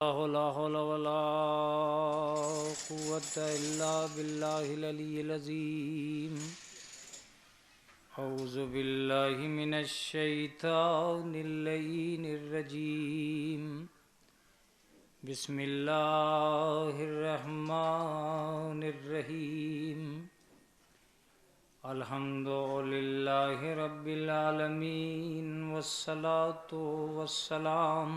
لا حول ولا قوة إلا بالله العلي العظيم. أعوذ بالله من الشيطان اللعين الرجيم. بسم الله الرحمن الرحيم. الحمد لله رب العالمين والصلاة والسلام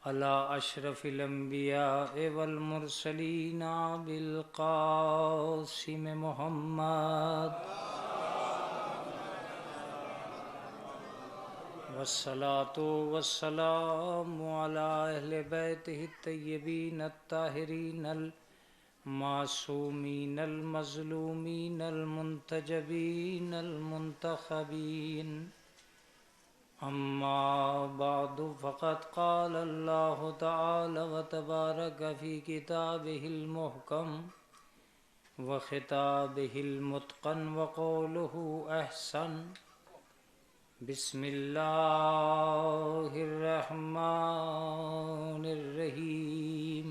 على أشرف الأنبياء والمرسلين بالقاسم محمد والصلاة والسلام على أهل بيته الطيبين الطاهرين المعصومين المظلومين المنتجبين المنتخبين. أما بعد فقد قال الله تعالى وتبارك في كتابه المحكم وخطابه المتقن وقوله أحسن. بسم الله الرحمن الرحيم.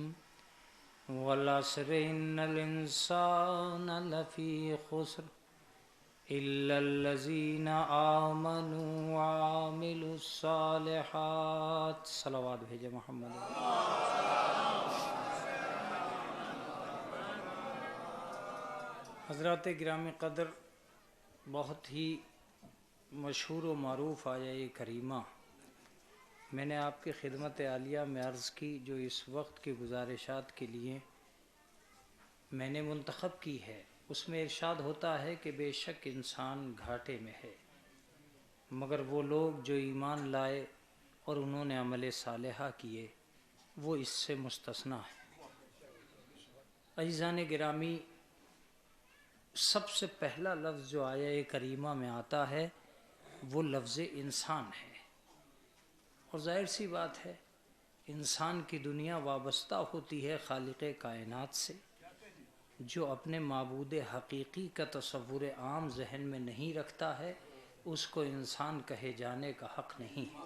والعصر إن الإنسان لفي خسر إلا الذين آمنوا وعملوا الصالحات. صلوات بھیجے محمد. حضرات گرامی قدر، بہت ہی مشہور و معروف آیہ کریمہ میں نے آپ کی خدمت عالیہ میں عرض کی، جو اس وقت کی گزارشات کے لیے میں نے منتخب کی ہے. اس میں ارشاد ہوتا ہے کہ بے شک انسان گھاٹے میں ہے، مگر وہ لوگ جو ایمان لائے اور انہوں نے عمل صالحہ کیے وہ اس سے مستثنی ہیں. عزیزان گرامی، سب سے پہلا لفظ جو آیہ کریمہ میں آتا ہے وہ لفظ انسان ہے. اور ظاہر سی بات ہے، انسان کی دنیا وابستہ ہوتی ہے خالق کائنات سے، جو اپنے معبود حقیقی کا تصور عام ذہن میں نہیں رکھتا ہے اس کو انسان کہے جانے کا حق نہیں ہے.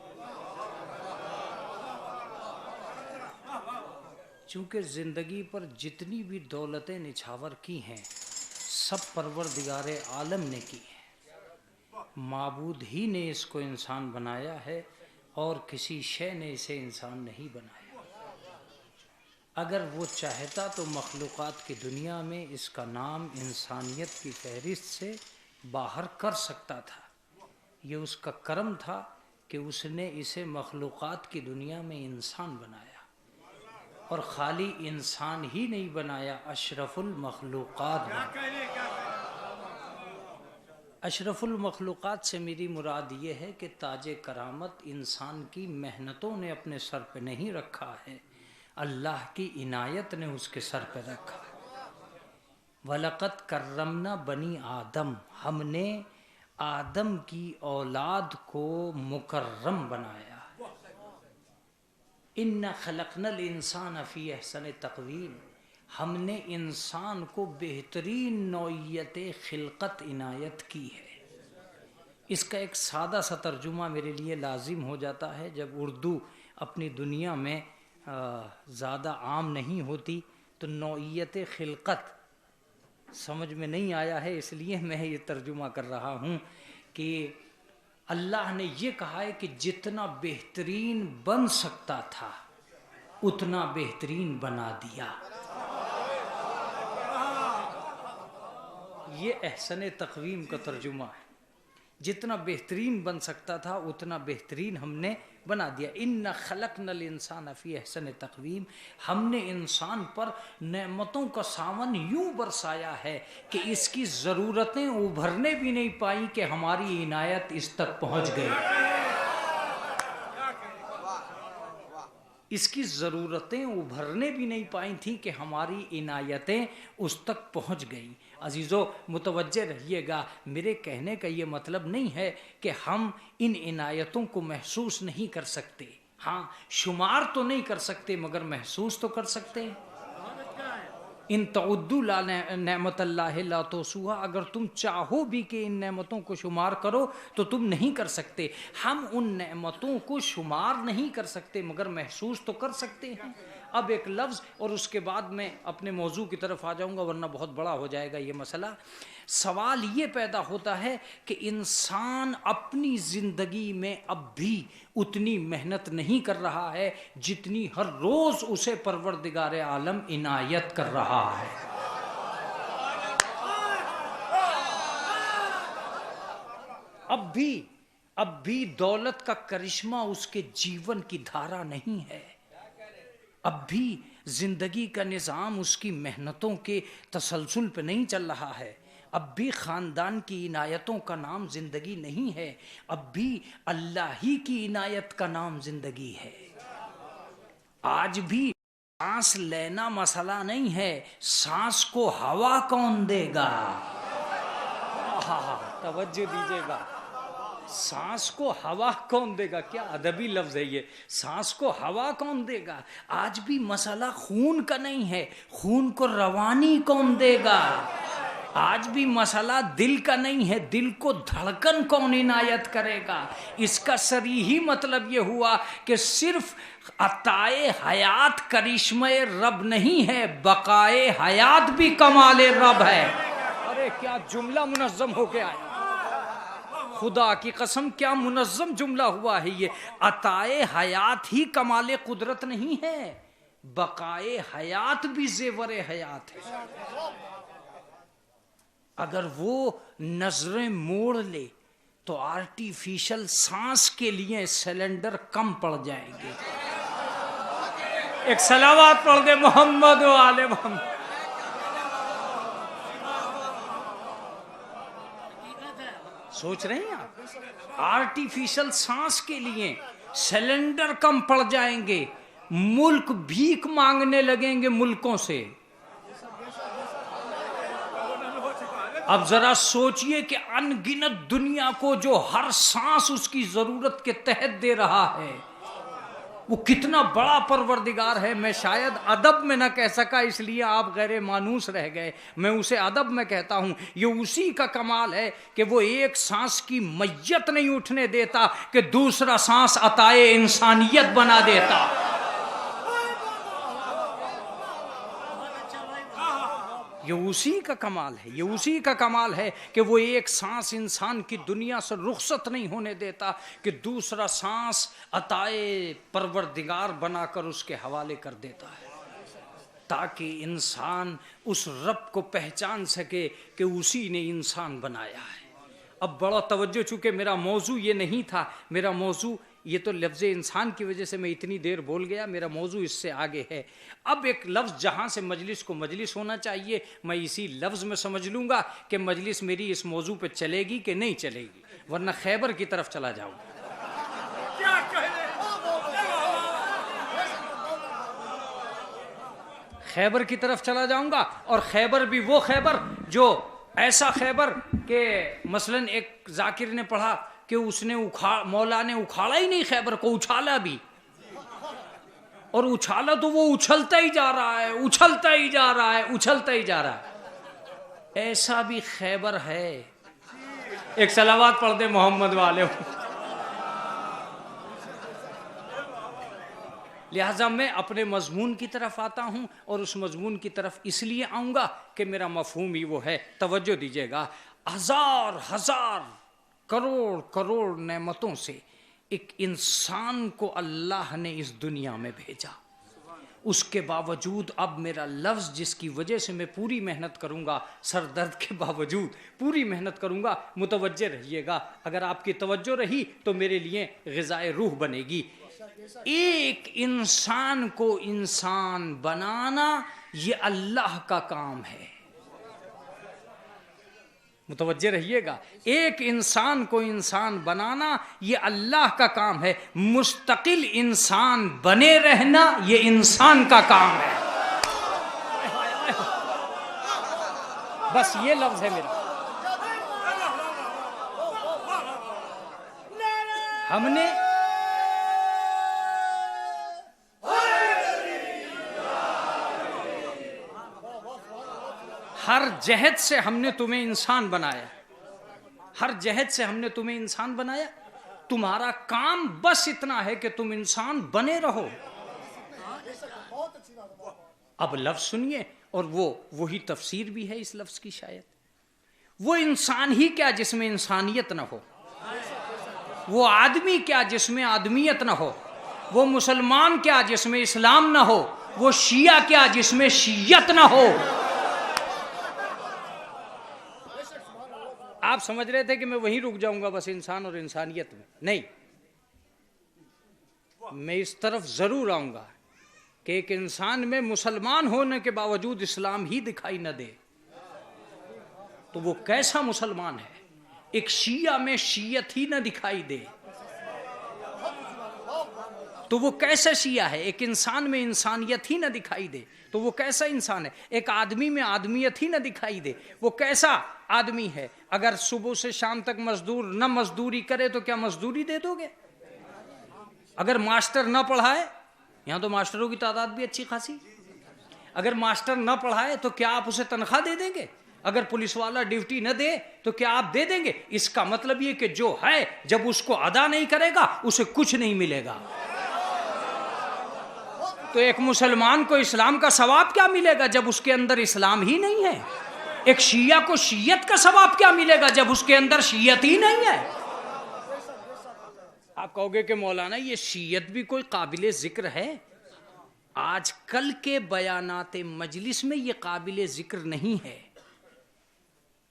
چونکہ زندگی پر جتنی بھی دولتیں نچھاور کی ہیں سب پروردگار عالم نے کی ہیں. معبود ہی نے اس کو انسان بنایا ہے اور کسی شے نے اسے انسان نہیں بنایا. اگر وہ چاہتا تو مخلوقات کی دنیا میں اس کا نام انسانیت کی فہرست سے باہر کر سکتا تھا. یہ اس کا کرم تھا کہ اس نے اسے مخلوقات کی دنیا میں انسان بنایا، اور خالی انسان ہی نہیں بنایا، اشرف المخلوقات بنایا. اشرف المخلوقات سے میری مراد یہ ہے کہ تاج کرامت انسان کی محنتوں نے اپنے سر پہ نہیں رکھا ہے، اللہ کی عنایت نے اس کے سر پہ رکھا ہے. وَلَقَدْ كَرَّمْنَا بَنِي آدم، ہم نے آدم کی اولاد کو مکرم بنایا. إِنَّا خَلَقْنَا الْإِنسَانَ فِي أَحْسَنِ تَقْوِيمٍ، ہم نے انسان کو بہترین نوعیت خلقت عنایت کی ہے. اس کا ایک سادہ سا ترجمہ میرے لیے لازم ہو جاتا ہے. جب اردو اپنی دنیا میں زیادہ عام نہیں ہوتی تو نوعیت خلقت سمجھ میں نہیں آیا ہے، اس لیے میں یہ ترجمہ کر رہا ہوں کہ اللہ نے یہ کہا ہے کہ جتنا بہترین بن سکتا تھا اتنا بہترین بنا دیا. یہ احسن تقویم کا ترجمہ ہے. جتنا بہترین بن سکتا تھا اتنا بہترین ہم نے بنا دیا. اِنَّا خَلَقْنَا الْإِنسَانَ فِي أَحْسَنِ تَقْوِيمٍ، ہم نے انسان پر نعمتوں کا ساون یوں برسایا ہے کہ اس کی ضرورتیں ابھرنے بھی نہیں پائیں کہ ہماری عنایت اس تک پہنچ گئی. اس کی ضرورتیں ابھرنے بھی نہیں پائی تھیں کہ ہماری عنایتیں اس تک پہنچ گئیں. عزیزو متوجہ رہیے گا، میرے کہنے کا یہ مطلب نہیں ہے کہ ہم ان عنایتوں کو محسوس نہیں کر سکتے. ہاں، شمار تو نہیں کر سکتے مگر محسوس تو کر سکتے ہیں. ان تعدوا لا نعمت اللہ لا تحصوها، اگر تم چاہو بھی کہ ان نعمتوں کو شمار کرو تو تم نہیں کر سکتے. ہم ان نعمتوں کو شمار نہیں کر سکتے مگر محسوس تو کر سکتے ہیں. اب ایک لفظ اور اس کے بعد میں اپنے موضوع کی طرف آ جاؤں گا ورنہ بہت بڑا ہو جائے گا یہ مسئلہ. سوال یہ پیدا ہوتا ہے کہ انسان اپنی زندگی میں اب بھی اتنی محنت نہیں کر رہا ہے جتنی ہر روز اسے پروردگار عالم عنایت کر رہا ہے. اب بھی دولت کا کرشمہ اس کے جیون کی دھارا نہیں ہے. اب بھی زندگی کا نظام اس کی محنتوں کے تسلسل پہ نہیں چل رہا ہے. اب بھی خاندان کی عنایتوں کا نام زندگی نہیں ہے. اب بھی اللہ ہی کی عنایت کا نام زندگی ہے. آج بھی سانس لینا مسئلہ نہیں ہے، سانس کو ہوا کون دے گا؟ توجہ دیجیے گا، سانس کو ہوا کون دے گا؟ کیا ادبی لفظ ہے یہ، سانس کو ہوا کون دے گا؟ آج بھی مسئلہ خون کا نہیں ہے، خون کو روانی کون دے گا؟ آج بھی مسئلہ دل کا نہیں ہے، دل کو دھڑکن کون عنایت کرے گا؟ اس کا صریحی مطلب یہ ہوا کہ صرف عطائے حیات کرشمہ رب نہیں ہے، بقائے حیات بھی کمال رب ہے. ارے کیا جملہ منظم ہو کے آیا، خدا کی قسم کیا منظم جملہ ہوا ہے یہ. عطائے حیات ہی کمال قدرت نہیں ہے، بقائے حیات بھی زیور حیات ہے. اگر وہ نظریں موڑ لے تو آرٹیفیشل سانس کے لیے سلنڈر کم پڑ جائیں گے. ایک صلوات پڑھ دے محمد و آل محمد. سوچ رہے ہیں آپ، آرٹیفیشل سانس کے لیے سلنڈر کم پڑ جائیں گے، ملک بھیک مانگنے لگیں گے ملکوں سے. اب ذرا سوچئے کہ ان گنت دنیا کو جو ہر سانس اس کی ضرورت کے تحت دے رہا ہے وہ کتنا بڑا پروردگار ہے. میں شاید ادب میں نہ کہہ سکا اس لیے آپ غیر مانوس رہ گئے، میں اسے ادب میں کہتا ہوں. یہ اسی کا کمال ہے کہ وہ ایک سانس کی میت نہیں اٹھنے دیتا کہ دوسرا سانس عطائے انسانیت بنا دیتا. یہ اسی کا کمال ہے، یہ اسی کا کمال ہے کہ وہ ایک سانس انسان کی دنیا سے رخصت نہیں ہونے دیتا کہ دوسرا سانس عطائے پروردگار بنا کر اس کے حوالے کر دیتا ہے، تاکہ انسان اس رب کو پہچان سکے کہ اسی نے انسان بنایا ہے. اب بڑا توجہ، چونکہ میرا موضوع یہ نہیں تھا، میرا موضوع یہ تو لفظ انسان کی وجہ سے میں اتنی دیر بول گیا، میرا موضوع اس سے آگے ہے. اب ایک لفظ جہاں سے مجلس کو مجلس ہونا چاہیے، میں اسی لفظ میں سمجھ لوں گا کہ مجلس میری اس موضوع پہ چلے گی کہ نہیں چلے گی، ورنہ خیبر کی طرف چلا جاؤں گا. خیبر کی طرف چلا جاؤں گا، اور خیبر بھی وہ خیبر جو ایسا خیبر کہ مثلا ایک ذاکر نے پڑھا کہ اس نے مولا نے اکھاڑا ہی نہیں خیبر کو، اچھالا بھی، اور اچھالا تو وہ اچھلتا ہی جا رہا ہے، اچھلتا ہی جا رہا ہے، اچھلتا ہی جا رہا ہے. ایسا بھی خیبر ہے. ایک صلوات پڑھ دے محمد والے. لہٰذا میں اپنے مضمون کی طرف آتا ہوں، اور اس مضمون کی طرف اس لیے آؤں گا کہ میرا مفہوم ہی وہ ہے. توجہ دیجیے گا، ہزار ہزار کروڑ کروڑ نعمتوں سے ایک انسان کو اللہ نے اس دنیا میں بھیجا. اس کے باوجود اب میرا لفظ جس کی وجہ سے میں پوری محنت کروں گا، سر درد کے باوجود پوری محنت کروں گا، متوجہ رہیے گا. اگر آپ کی توجہ رہی تو میرے لیے غذائے روح بنے گی. ایک انسان کو انسان بنانا یہ اللہ کا کام ہے. متوجہ رہیے گا، ایک انسان کو انسان بنانا یہ اللہ کا کام ہے. مستقل انسان بنے رہنا یہ انسان کا کام ہے. بس یہ لفظ ہے میرا. ہم نے ہر جہد سے ہم نے تمہیں انسان بنایا، ہر جہد سے ہم نے تمہیں انسان بنایا، تمہارا کام بس اتنا ہے کہ تم انسان بنے رہو۔ اب لفظ سنیے، اور وہی تفسیر بھی ہے اس لفظ کی شاید۔ وہ انسان ہی کیا جس میں انسانیت نہ ہو، وہ آدمی کیا جس میں آدمیت نہ ہو، وہ مسلمان کیا جس میں اسلام نہ ہو، وہ شیعہ کیا جس میں شیعت نہ ہو۔ آپ سمجھ رہے تھے کہ میں وہیں رک جاؤں گا بس انسان اور انسانیت میں، نہیں، میں اس طرف ضرور آؤں گا کہ ایک انسان میں مسلمان ہونے کے باوجود اسلام ہی دکھائی نہ دے تو وہ کیسا مسلمان ہے، ایک شیعہ میں شیعت ہی نہ دکھائی دے تو وہ کیسا شیعہ ہے، ایک انسان میں انسانیت ہی نہ دکھائی دے تو وہ کیسا انسان ہے، ایک آدمی میں آدمیت ہی نہ دکھائی دے وہ کیسا آدمی ہے۔ اگر صبح سے شام تک مزدور نہ مزدوری کرے تو کیا مزدوری دے دو گے؟ اگر ماسٹر نہ پڑھائے، یہاں تو ماسٹروں کی تعداد بھی اچھی خاصی، اگر ماسٹر نہ پڑھائے تو کیا آپ اسے تنخواہ دے دیں گے؟ اگر پولیس والا ڈیوٹی نہ دے تو کیا آپ دے دیں گے؟ اس کا مطلب یہ کہ جو ہے جب اس کو ادا نہیں کرے گا اسے کچھ نہیں ملے گا۔ تو ایک مسلمان کو اسلام کا ثواب کیا ملے گا جب اس کے اندر اسلام ہی نہیں ہے؟ ایک شیعہ کو شیعت کا ثواب کیا ملے گا جب اس کے اندر شیعت ہی نہیں ہے؟ آپ کہو گے کہ مولانا یہ شیعت بھی کوئی قابل ذکر ہے؟ آج کل کے بیانات مجلس میں یہ قابل ذکر نہیں ہے،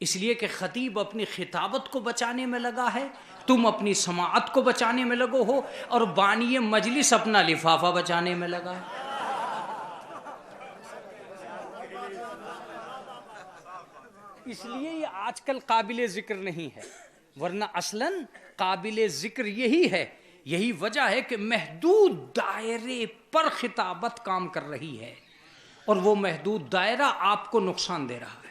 اس لیے کہ خطیب اپنی خطابت کو بچانے میں لگا ہے، تم اپنی سماعت کو بچانے میں لگو ہو، اور بانی مجلس اپنا لفافہ بچانے میں لگا ہے۔ اس لیے یہ آج کل قابل ذکر نہیں ہے، ورنہ اصلاً قابل ذکر یہی ہے۔ یہی وجہ ہے کہ محدود دائرے پر خطابت کام کر رہی ہے، اور وہ محدود دائرہ آپ کو نقصان دے رہا ہے۔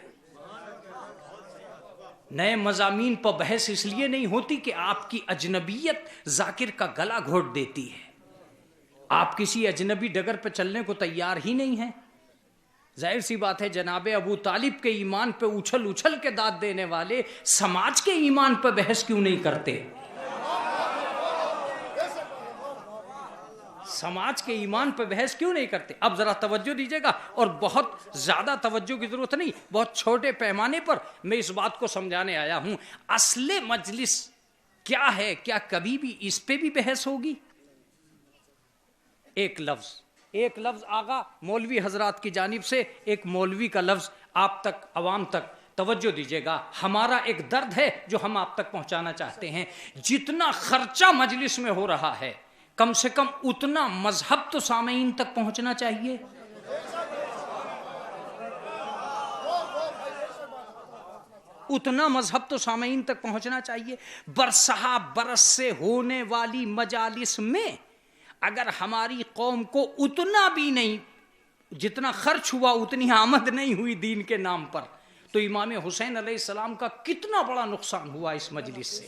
نئے مضامین پر بحث اس لیے نہیں ہوتی کہ آپ کی اجنبیت ذاکر کا گلا گھونٹ دیتی ہے، آپ کسی اجنبی ڈگر پہ چلنے کو تیار ہی نہیں ہیں۔ ظاہر سی بات ہے جناب ابو طالب کے ایمان پہ اچھل اچھل کے داد دینے والے سماج کے ایمان پہ بحث کیوں نہیں کرتے؟ سماج کے ایمان پہ بحث کیوں نہیں کرتے؟ اب ذرا توجہ دیجیے گا، اور بہت زیادہ توجہ کی ضرورت نہیں، بہت چھوٹے پیمانے پر میں اس بات کو سمجھانے آیا ہوں۔ اصل مجلس کیا ہے؟ کیا کبھی بھی اس پہ بھی بحث ہوگی؟ ایک لفظ آغا مولوی حضرات کی جانب سے، ایک مولوی کا لفظ آپ تک، عوام تک توجہ دیجیے گا۔ ہمارا ایک درد ہے جو ہم آپ تک پہنچانا چاہتے ہیں۔ جتنا خرچہ مجلس میں ہو رہا ہے کم سے کم اتنا مذہب تو سامعین تک پہنچنا چاہیے۔ اتنا مذہب تو سامعین تک پہنچنا چاہیے۔ برسہ برس سے ہونے والی مجالس میں اگر ہماری قوم کو اتنا بھی نہیں، جتنا خرچ ہوا اتنی آمد نہیں ہوئی دین کے نام پر، تو امام حسین علیہ السلام کا کتنا بڑا نقصان ہوا اس مجلس سے۔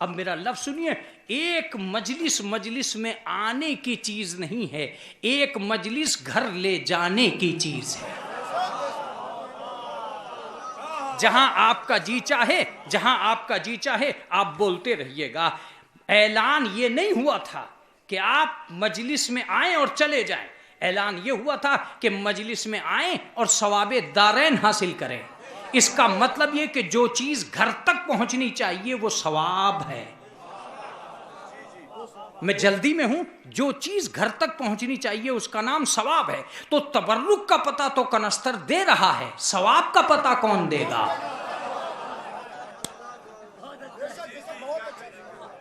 اب میرا لفظ سنیے، ایک مجلس میں آنے کی چیز نہیں ہے، ایک مجلس گھر لے جانے کی چیز ہے۔ جہاں آپ کا جی چاہے آپ بولتے رہیے گا۔ اعلان یہ نہیں ہوا تھا کہ آپ مجلس میں آئیں اور چلے جائیں، اعلان یہ ہوا تھا کہ مجلس میں آئیں اور ثواب دارین حاصل کریں۔ اس کا مطلب یہ کہ جو چیز گھر تک پہنچنی چاہیے وہ ثواب ہے۔ میں جلدی میں ہوں، جو چیز گھر تک پہنچنی چاہیے اس کا نام ثواب ہے۔ تو تبرک کا پتہ تو کنستر دے رہا ہے، ثواب کا پتہ کون دے گا؟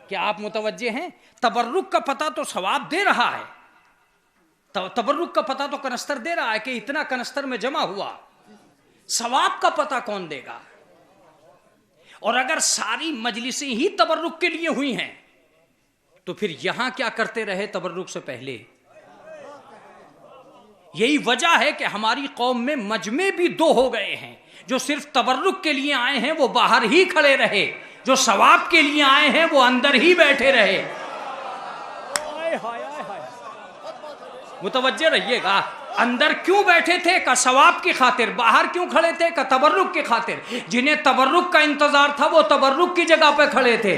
کیا آپ متوجہ ہیں؟ تبرک کا پتہ تو ثواب دے رہا ہے، تبرک کا پتہ تو کنستر دے رہا ہے کہ اتنا کنستر میں جمع ہوا، ثواب کا پتہ کون دے گا؟ اور اگر ساری مجلسیں ہی تبرک کے لیے ہوئی ہیں تو پھر یہاں کیا کرتے رہے تبرک سے پہلے؟ یہی وجہ ہے کہ ہماری قوم میں مجمع بھی دو ہو گئے ہیں، جو صرف تبرک کے لیے آئے ہیں وہ باہر ہی کھڑے رہے، جو ثواب کے لیے آئے ہیں وہ اندر ہی بیٹھے رہے۔ متوجہ رہیے گا، اندر کیوں بیٹھے تھے؟ کا ثواب کی خاطر. باہر کیوں کھڑے تھے؟ کا تبرک کی خاطر. جنہیں تبرک کا انتظار تھا وہ تبرک کی جگہ پہ کھڑے تھے.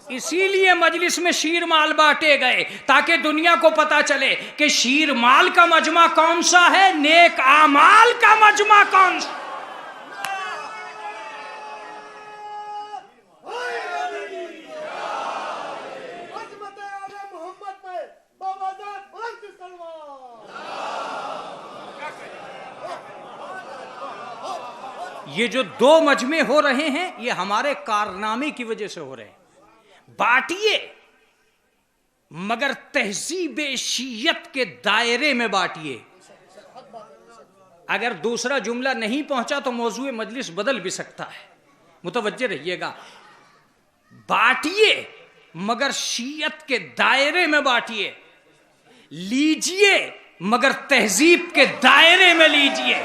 اسی لیے مجلس میں شیر مال بانٹے گئے تاکہ دنیا کو پتا چلے کہ شیر مال کا مجمع کون سا ہے، نیک اعمال کا مجمع کون سا. یہ جو دو مجمع ہو رہے ہیں یہ ہمارے کارنامے کی وجہ سے ہو رہے ہیں. بانٹیے مگر تہذیب شیعت کے دائرے میں بانٹیے. اگر دوسرا جملہ نہیں پہنچا تو موضوع مجلس بدل بھی سکتا ہے، متوجہ رہیے گا. بانٹیے مگر شیعت کے دائرے میں بانٹیے، لیجیے مگر تہذیب کے دائرے میں لیجیے.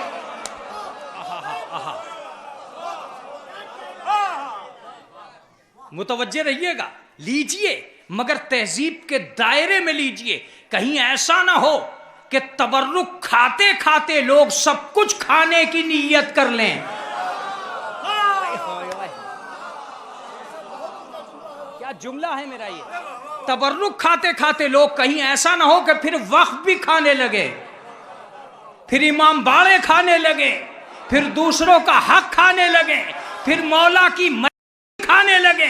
متوجہ رہیے گا. لیجیے مگر تہذیب کے دائرے میں لیجیے. کہیں ایسا نہ ہو کہ تبرک کھاتے کھاتے لوگ سب کچھ کھانے کی نیت کر لیں. کیا جملہ ہے میرا یہ. تبرک کھاتے کھاتے لوگ کہیں ایسا نہ ہو کہ پھر وقت بھی کھانے لگے، پھر امام باڑے کھانے لگے، پھر دوسروں کا حق کھانے لگے، پھر مولا کی کھانے لگے.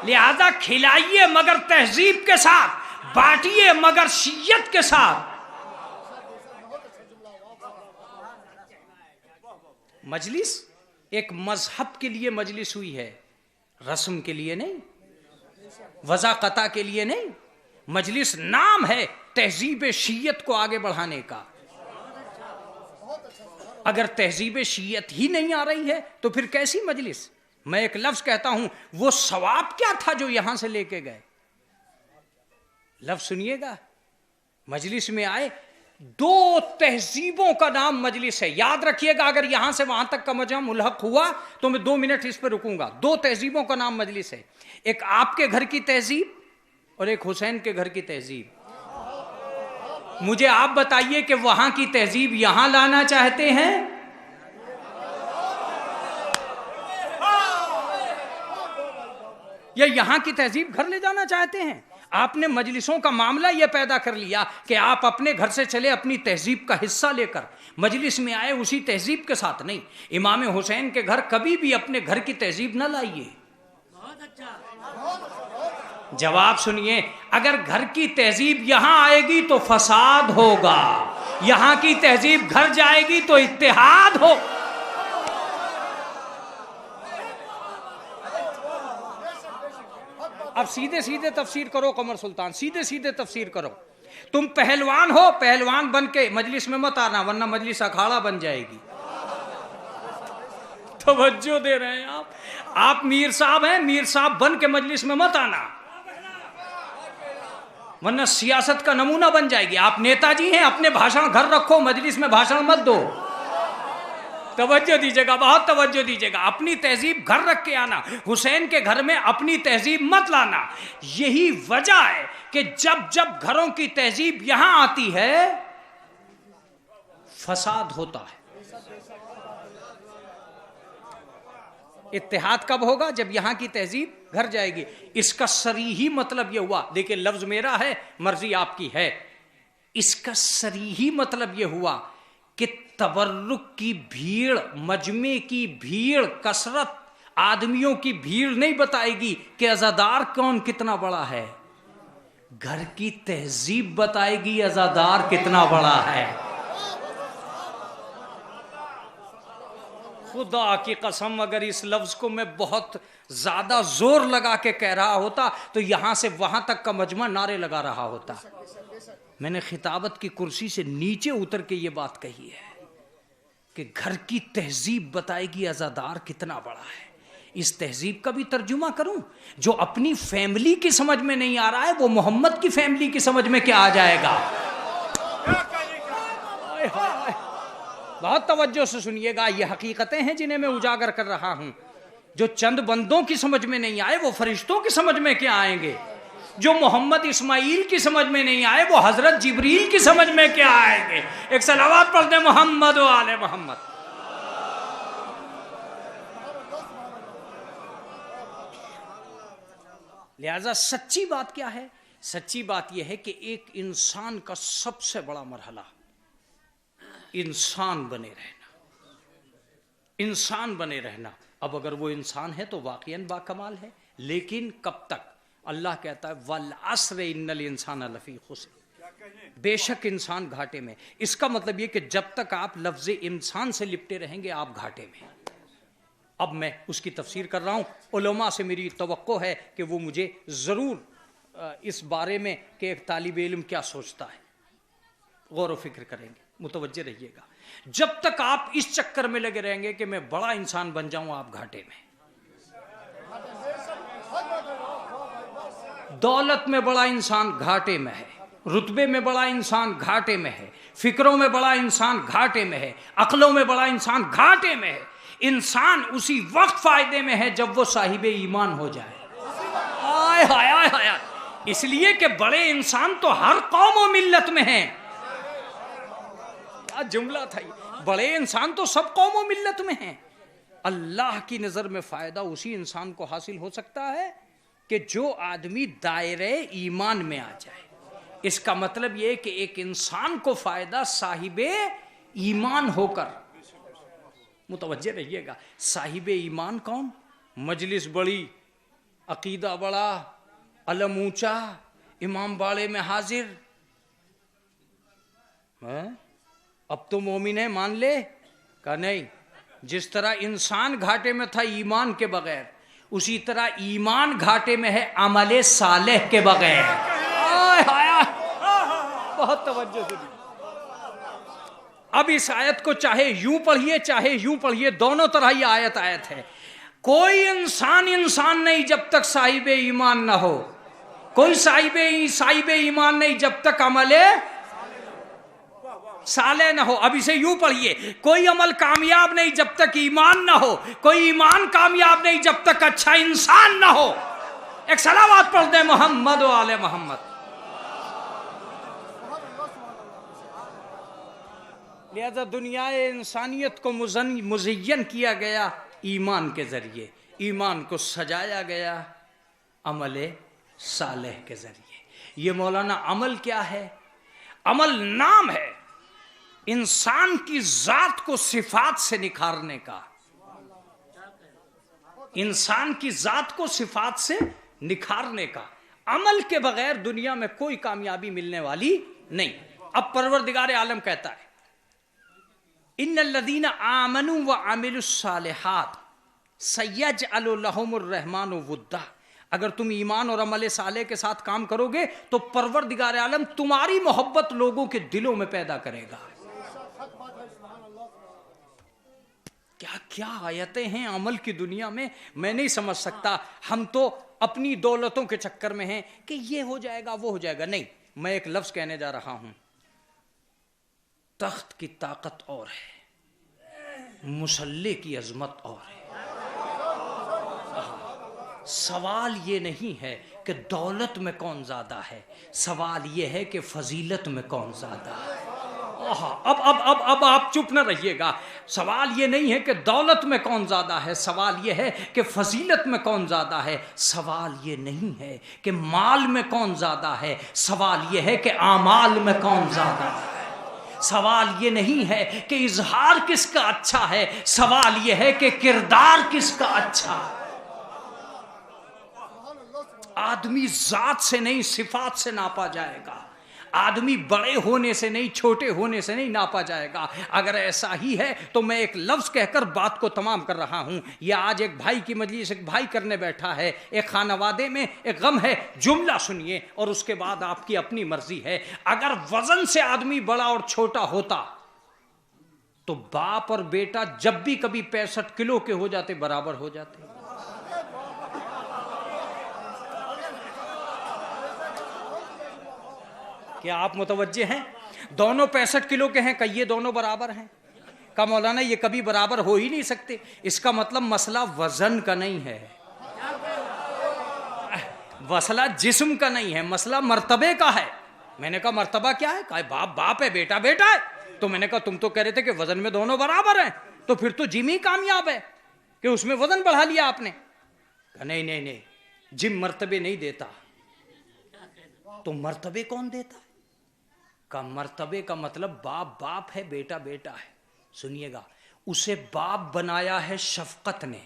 لہذا کھلائیے مگر تہذیب کے ساتھ، بانٹیے مگر شیعت کے ساتھ. مجلس ایک مذہب کے لیے مجلس ہوئی ہے، رسم کے لیے نہیں، وضاقتہ کے لیے نہیں. مجلس نام ہے تہذیب شیعت کو آگے بڑھانے کا. اگر تہذیب شیعت ہی نہیں آ رہی ہے تو پھر کیسی مجلس. میں ایک لفظ کہتا ہوں، وہ ثواب کیا تھا جو یہاں سے لے کے گئے؟ لفظ سنیے گا. مجلس میں آئے، دو تہذیبوں کا نام مجلس ہے. یاد رکھیے گا اگر یہاں سے وہاں تک کا مجمع ملحق ہوا تو میں 2 منٹ اس پہ رکوں گا. دو تہذیبوں کا نام مجلس ہے، ایک آپ کے گھر کی تہذیب اور ایک حسین کے گھر کی تہذیب. مجھے آپ بتائیے کہ وہاں کی تہذیب یہاں لانا چاہتے ہیں یا یہاں کی تہذیب گھر لے جانا چاہتے ہیں؟ آپ نے مجلسوں کا معاملہ یہ پیدا کر لیا کہ آپ اپنے گھر سے چلے اپنی تہذیب کا حصہ لے کر مجلس میں آئے اسی تہذیب کے ساتھ. نہیں، امام حسین کے گھر کبھی بھی اپنے گھر کی تہذیب نہ لائیے. جواب سنیے، اگر گھر کی تہذیب یہاں آئے گی تو فساد ہوگا، یہاں کی تہذیب گھر جائے گی تو اتحاد ہو. اب سیدھے سیدھے تفسیر کرو قمر سلطان، سیدھے سیدھے تفسیر کرو. تم پہلوان ہو، پہلوان بن کے مجلس میں مت آنا ورنہ مجلس اکھاڑا بن جائے گی. توجہ دے رہے ہیں آپ میر صاحب ہیں، میر صاحب بن کے مجلس میں مت آنا ورنہ سیاست کا نمونہ بن جائے گی. آپ نیتا جی ہیں، اپنے بھاشن گھر رکھو، مجلس میں بھاشن مت دو. توجہ دیجیے گا، بہت توجہ دیجیے گا. اپنی تہذیب گھر رکھ کے آنا، حسین کے گھر میں اپنی تہذیب مت لانا. یہی وجہ ہے کہ جب جب گھروں کی تہذیب یہاں آتی ہے فساد ہوتا ہے. اتحاد کب ہوگا؟ جب یہاں کی تہذیب گھر جائے گی. اس کا صریحی مطلب یہ ہوا، دیکھیں لفظ میرا ہے، مرضی آپ کی ہے. اس کا صریحی مطلب یہ ہوا کہ تبرک کی بھیڑ، مجمع کی بھیڑ، کثرت آدمیوں کی بھیڑ نہیں بتائے گی کہ عزادار کون کتنا بڑا ہے. گھر کی تہذیب بتائے گی عزادار کتنا بڑا ہے. خدا کی قسم اگر اس لفظ کو میں بہت زیادہ زور لگا کے کہہ رہا ہوتا تو یہاں سے وہاں تک کا مجمع نعرے لگا رہا ہوتا. میں نے خطابت کی کرسی سے نیچے اتر کے یہ بات کہی ہے کہ گھر کی تہذیب بتائے گی عزادار کتنا بڑا ہے. اس تہذیب کا بھی ترجمہ کروں، جو اپنی فیملی کی سمجھ میں نہیں آ رہا ہے وہ محمد کی فیملی کی سمجھ میں کیا آ جائے گا. بہت توجہ سے سنیے گا، یہ حقیقتیں ہیں جنہیں میں اجاگر کر رہا ہوں. جو چند بندوں کی سمجھ میں نہیں آئے وہ فرشتوں کی سمجھ میں کیا آئیں گے. جو محمد اسماعیل کی سمجھ میں نہیں آئے وہ حضرت جبریل کی سمجھ میں کیا آئیں گے؟ ایک صلوات پڑھ دیں محمد و آل محمد۔ لہذا سچی بات کیا ہے؟ سچی بات یہ ہے کہ ایک انسان کا سب سے بڑا مرحلہ انسان بنے رہنا، انسان بنے رہنا۔ اب اگر وہ انسان ہے تو واقعاً باکمال ہے، لیکن کب تک؟ اللہ کہتا ہے وَالْعَصْرِ إِنَّ الْإِنسَانَ لَفِي خُسْرٍ، بے شک انسان گھاٹے میں۔ اس کا مطلب یہ کہ جب تک آپ لفظ انسان سے لپٹے رہیں گے آپ گھاٹے میں۔ اب میں اس کی تفسیر کر رہا ہوں، علماء سے میری توقع ہے کہ وہ مجھے ضرور اس بارے میں کہ ایک طالب علم کیا سوچتا ہے غور و فکر کریں گے، متوجہ رہیے گا۔ جب تک آپ اس چکر میں لگے رہیں گے کہ میں بڑا انسان بن جاؤں، آپ گھاٹے میں۔ دولت میں بڑا انسان گھاٹے میں ہے، رتبے میں بڑا انسان گھاٹے میں ہے، فکروں میں بڑا انسان گھاٹے میں ہے، عقلوں میں بڑا انسان گھاٹے میں ہے۔ انسان اسی وقت فائدے میں ہے جب وہ صاحب ایمان ہو جائے۔ آئے ہائے آئے ہائے، اس لیے کہ بڑے انسان تو ہر قوم و ملت میں ہیں۔ کیا جملہ تھا یہ! بڑے انسان تو سب قوم و ملت میں ہیں۔ اللہ کی نظر میں فائدہ اسی انسان کو حاصل ہو سکتا ہے کہ جو آدمی دائرے ایمان میں آ جائے۔ اس کا مطلب یہ کہ ایک انسان کو فائدہ صاحب ایمان ہو کر، متوجہ رہیے گا، صاحب ایمان کون؟ مجلس بڑی، عقیدہ بڑا، علم اونچا، امام باڑے میں حاضر، اب تو مومن ہے مان لے، کہا نہیں۔ جس طرح انسان گھاٹے میں تھا ایمان کے بغیر، اسی طرح ایمان گھاٹے میں ہے عمل صالح کے بغیر۔ بہت توجہ سے۔ اب اس آیت کو چاہے یوں پڑھیے چاہے یوں پڑھیے، دونوں طرح یہ آیت ہے۔ کوئی انسان نہیں جب تک صاحب ایمان نہ ہو، کوئی صاحب ایمان نہیں جب تک عمل صالح نہ ہو۔ اب اسے یوں پڑھیے، کوئی عمل کامیاب نہیں جب تک ایمان نہ ہو، کوئی ایمان کامیاب نہیں جب تک اچھا انسان نہ ہو۔ ایک صلوات پڑھ دیں محمد و آل محمد۔ لہذا دنیا انسانیت کو مزین کیا گیا ایمان کے ذریعے، ایمان کو سجایا گیا عمل صالح کے ذریعے۔ یہ مولانا عمل کیا ہے؟ عمل نام ہے انسان کی ذات کو صفات سے نکھارنے کا، انسان کی ذات کو صفات سے نکھارنے کا۔ عمل کے بغیر دنیا میں کوئی کامیابی ملنے والی نہیں۔ اب پروردگار عالم کہتا ہے ان الذین آمنوا وعملوا الصالحات سیجعل لهم الرحمن ودا۔ اگر تم ایمان اور عمل صالح کے ساتھ کام کرو گے تو پروردگار عالم تمہاری محبت لوگوں کے دلوں میں پیدا کرے گا۔ کیا کیا آیتیں ہیں عمل کی دنیا میں، میں نہیں سمجھ سکتا۔ ہم تو اپنی دولتوں کے چکر میں ہیں کہ یہ ہو جائے گا وہ ہو جائے گا۔ نہیں، میں ایک لفظ کہنے جا رہا ہوں، تخت کی طاقت اور ہے، مسلح کی عظمت اور ہے۔ سوال یہ نہیں ہے کہ دولت میں کون زیادہ ہے، سوال یہ ہے کہ فضیلت میں کون زیادہ ہے۔ اب آپ چپ نہ رہیے گا۔ سوال یہ نہیں ہے کہ دولت میں کون زیادہ ہے، سوال یہ ہے کہ فضیلت میں کون زیادہ ہے۔ سوال یہ نہیں ہے کہ مال میں کون زیادہ ہے، سوال یہ ہے کہ اعمال میں کون زیادہ ہے۔ سوال یہ نہیں ہے کہ اظہار کس کا اچھا ہے، سوال یہ ہے کہ کردار کس کا اچھا ہے۔ آدمی ذات سے نہیں صفات سے ناپا جائے گا، آدمی بڑے ہونے سے نہیں چھوٹے ہونے سے نہیں ناپا جائے گا۔ اگر ایسا ہی ہے تو میں ایک لفظ کہہ کر بات کو تمام کر رہا ہوں۔ یہ آج ایک بھائی کی مجلس ایک بھائی کرنے بیٹھا ہے، ایک خانوادے میں ایک غم ہے، جملہ سنیے اور اس کے بعد آپ کی اپنی مرضی ہے۔ اگر وزن سے آدمی بڑا اور چھوٹا ہوتا تو باپ اور بیٹا جب بھی کبھی 65 کلو کے ہو جاتے برابر ہو جاتے۔ کیا آپ متوجہ ہیں؟ دونوں 65 کلو کے ہیں کہ یہ دونوں برابر ہیں؟ کہ مولانا یہ کبھی برابر ہو ہی نہیں سکتے۔ اس کا مطلب مسئلہ وزن کا نہیں ہے۔ مسئلہ جسم کا نہیں ہے، مسئلہ مرتبے کا ہے۔ میں نے کہا مرتبہ کیا ہے؟ کہا باپ باپ ہے، بیٹا بیٹا ہے۔ تو میں نے کہا تم تو کہہ رہے تھے کہ وزن میں دونوں برابر ہیں، تو پھر تو جم ہی کامیاب ہے کہ اس میں وزن بڑھا لیا آپ نے۔ کہا نہیں نہیں نہیں، جم مرتبے نہیں دیتا۔ تو مرتبے کون دیتا ہے؟ کہا مرتبے کا مطلب باپ باپ ہے، بیٹا بیٹا ہے۔ سنیے گا، اسے باپ بنایا ہے شفقت نے،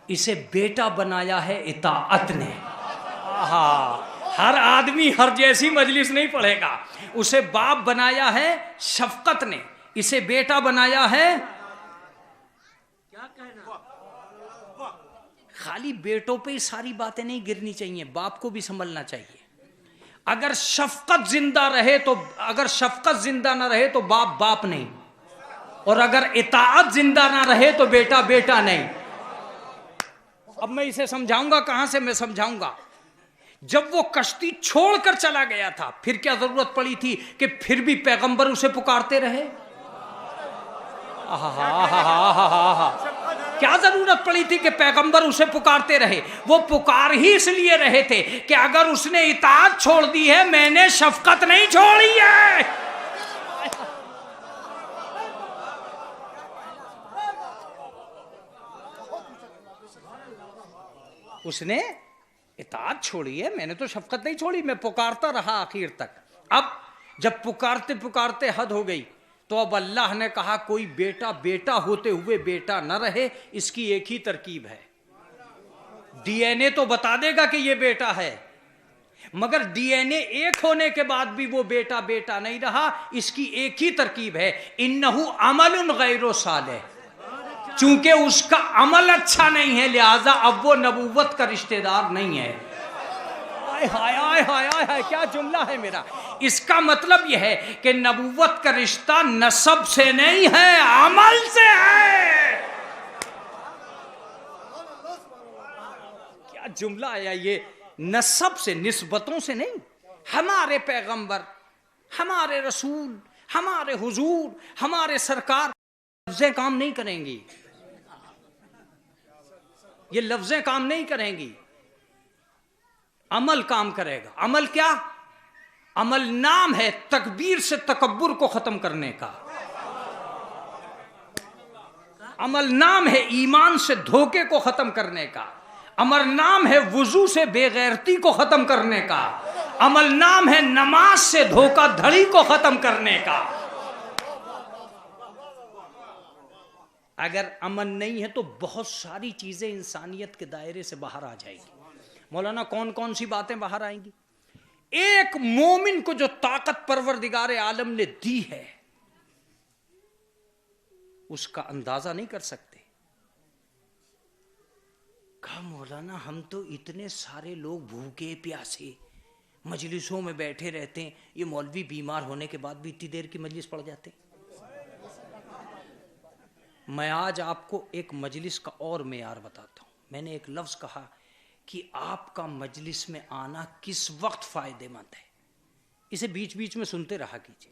اسے بیٹا بنایا ہے اطاعت نے۔ ہر آدمی ہر جیسی مجلس نہیں پڑھے گا۔ اسے باپ بنایا ہے شفقت نے، اسے بیٹا بنایا ہے کیا کہنا۔ خالی بیٹوں پہ ہی ساری باتیں نہیں گرنی چاہیے، باپ کو بھی سنبھلنا چاہیے۔ اگر شفقت زندہ رہے تو، اگر شفقت زندہ نہ رہے تو باپ باپ نہیں، اور اگر اطاعت زندہ نہ رہے تو بیٹا بیٹا نہیں۔ اب میں اسے سمجھاؤں گا کہاں سے؟ میں سمجھاؤں گا، جب وہ کشتی چھوڑ کر چلا گیا تھا پھر کیا ضرورت پڑی تھی کہ پھر بھی پیغمبر اسے پکارتے رہے؟ کیا ضرورت پڑی تھی کہ پیغمبر اسے پکارتے رہے؟ وہ پکار ہی اس لیے رہے تھے کہ اگر اس نے اطاعت چھوڑ دی ہے، میں نے شفقت نہیں چھوڑی ہے۔ اس نے اطاعت چھوڑی ہے، میں نے تو شفقت نہیں چھوڑی، میں پکارتا رہا آخر تک۔ اب جب پکارتے پکارتے حد ہو گئی تو اب اللہ نے کہا کوئی بیٹا بیٹا ہوتے ہوئے بیٹا نہ رہے، اس کی ایک ہی ترکیب ہے۔ ڈی این اے تو بتا دے گا کہ یہ بیٹا ہے، مگر ڈی این اے ایک ہونے کے بعد بھی وہ بیٹا بیٹا نہیں رہا۔ اس کی ایک ہی ترکیب ہے، انہو عمل غیر صالح۔ چونکہ اس کا عمل اچھا نہیں ہے لہذا اب وہ نبوت کا رشتہ دار نہیں ہے۔ ہائے ہائے ہائے ہائے، کیا جملہ ہے میرا! اس کا مطلب یہ ہے کہ نبوت کا رشتہ نسب سے نہیں ہے، عمل سے ہے۔ کیا جملہ آیا یہ! نسب سے، نسبتوں سے نہیں۔ ہمارے پیغمبر، ہمارے رسول، ہمارے حضور، ہمارے سرکار لفظیں کام نہیں کریں گی، یہ لفظیں کام نہیں کریں گی، عمل کام کرے گا۔ عمل کیا؟ عمل نام ہے تکبیر سے تکبر کو ختم کرنے کا، عمل نام ہے ایمان سے دھوکے کو ختم کرنے کا، عمل نام ہے وضو سے بے غیرتی کو ختم کرنے کا، عمل نام ہے نماز سے دھوکہ دھڑی کو ختم کرنے کا۔ اگر امن نہیں ہے تو بہت ساری چیزیں انسانیت کے دائرے سے باہر آ جائیں گی۔ مولانا کون کون سی باتیں باہر آئیں گی؟ ایک مومن کو جو طاقت پروردگار عالم نے دی ہے اس کا اندازہ نہیں کر سکتے۔ کہا مولانا ہم تو اتنے سارے لوگ بھوکے پیاسے مجلسوں میں بیٹھے رہتے ہیں، یہ مولوی بیمار ہونے کے بعد بھی اتنی دیر کی مجلس پڑ جاتے ہیں۔ میں آج آپ کو ایک مجلس کا اور معیار بتاتا ہوں۔ میں نے ایک لفظ کہا کہ آپ کا مجلس میں آنا کس وقت فائدہ مند ہے، اسے بیچ بیچ میں سنتے رہا کیجیے۔